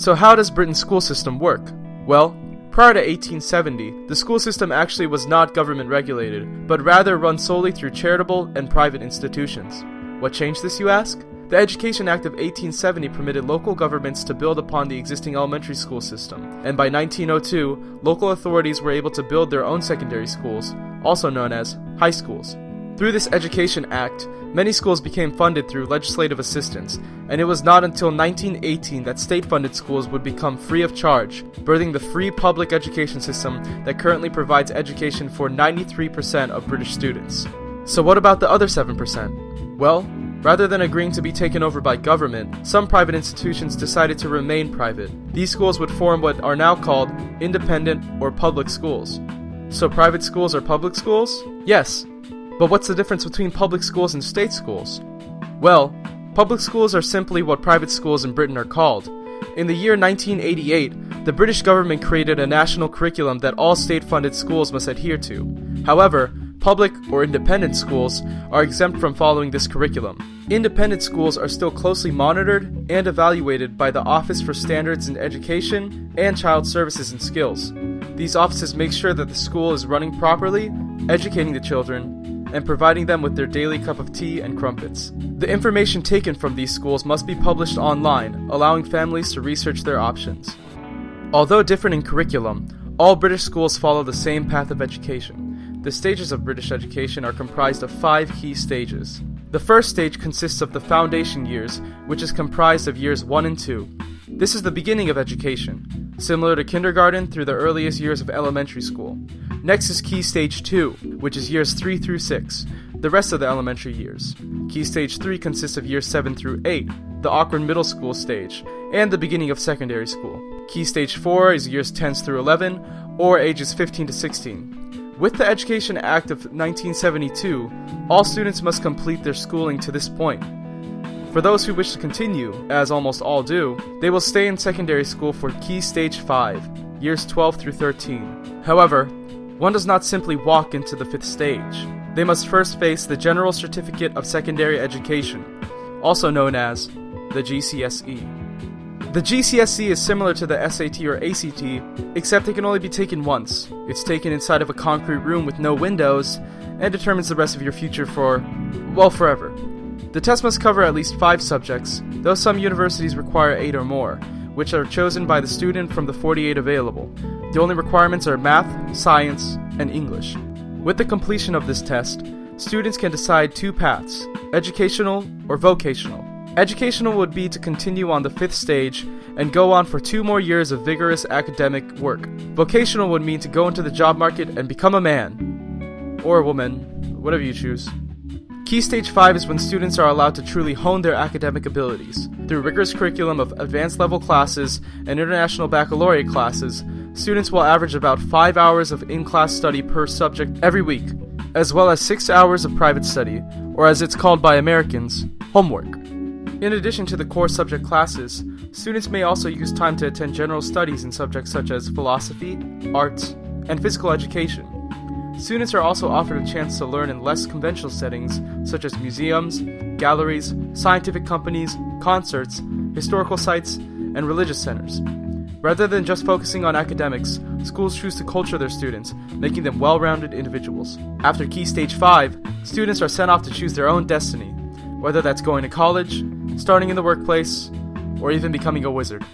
So how does Britain's school system work? Well, prior to 1870, the school system actually was not government regulated, but rather run solely through charitable and private institutions. What changed this, you ask? The Education Act of 1870 permitted local governments to build upon the existing elementary school system, and by 1902, local authorities were able to build their own secondary schools, also known as high schools. Through this Education Act, many schools became funded through legislative assistance, and it was not until 1918 that state-funded schools would become free of charge, birthing the free public education system that currently provides education for 93% of British students. So what about the other 7%? Well, rather than agreeing to be taken over by government, some private institutions decided to remain private. These schools would form what are now called independent or public schools. So private schools are public schools? Yes. But what's the difference between public schools and state schools? Well, public schools are simply what private schools in Britain are called. In the year 1988, the British government created a national curriculum that all state-funded schools must adhere to. However, public or independent schools are exempt from following this curriculum. Independent schools are still closely monitored and evaluated by the Office for Standards in Education and Child Services and Skills. These offices make sure that the school is running properly, educating the children, and providing them with their daily cup of tea and crumpets. The information taken from these schools must be published online, allowing families to research their options. Although different in curriculum, all British schools follow the same path of education. The stages of British education are comprised of 5 key stages. The first stage consists of the foundation years, which is comprised of years 1 and 2. This is the beginning of education, similar to kindergarten through the earliest years of elementary school. Next is Key Stage 2, which is years 3 through 6, the rest of the elementary years. Key Stage 3 consists of years 7 through 8, the awkward middle school stage, and the beginning of secondary school. Key Stage 4 is years 10 through 11, or ages 15 to 16. With the Education Act of 1972, all students must complete their schooling to this point. For those who wish to continue, as almost all do, they will stay in secondary school for Key Stage 5, years 12 through 13. However, one does not simply walk into the 5th stage. They must first face the General Certificate of Secondary Education, also known as the GCSE. The GCSE is similar to the SAT or ACT, except it can only be taken once. It's taken inside of a concrete room with no windows, and determines the rest of your future for, well, forever. The test must cover at least 5 subjects, though some universities require 8 or more, which are chosen by the student from the 48 available. The only requirements are math, science, and English. With the completion of this test, students can decide 2 paths, educational or vocational. Educational would be to continue on the 5th stage and go on for 2 more years of vigorous academic work. Vocational would mean to go into the job market and become a man. Or a woman, whatever you choose. Key Stage 5 is when students are allowed to truly hone their academic abilities. Through rigorous curriculum of advanced level classes and international baccalaureate classes, students will average about 5 hours of in-class study per subject every week, as well as 6 hours of private study, or as it's called by Americans, homework. In addition to the core subject classes, students may also use time to attend general studies in subjects such as philosophy, arts, and physical education. Students are also offered a chance to learn in less conventional settings such as museums, galleries, scientific companies, concerts, historical sites, and religious centers. Rather than just focusing on academics, schools choose to culture their students, making them well-rounded individuals. After Key Stage 5, students are sent off to choose their own destiny, whether that's going to college, starting in the workplace, or even becoming a wizard.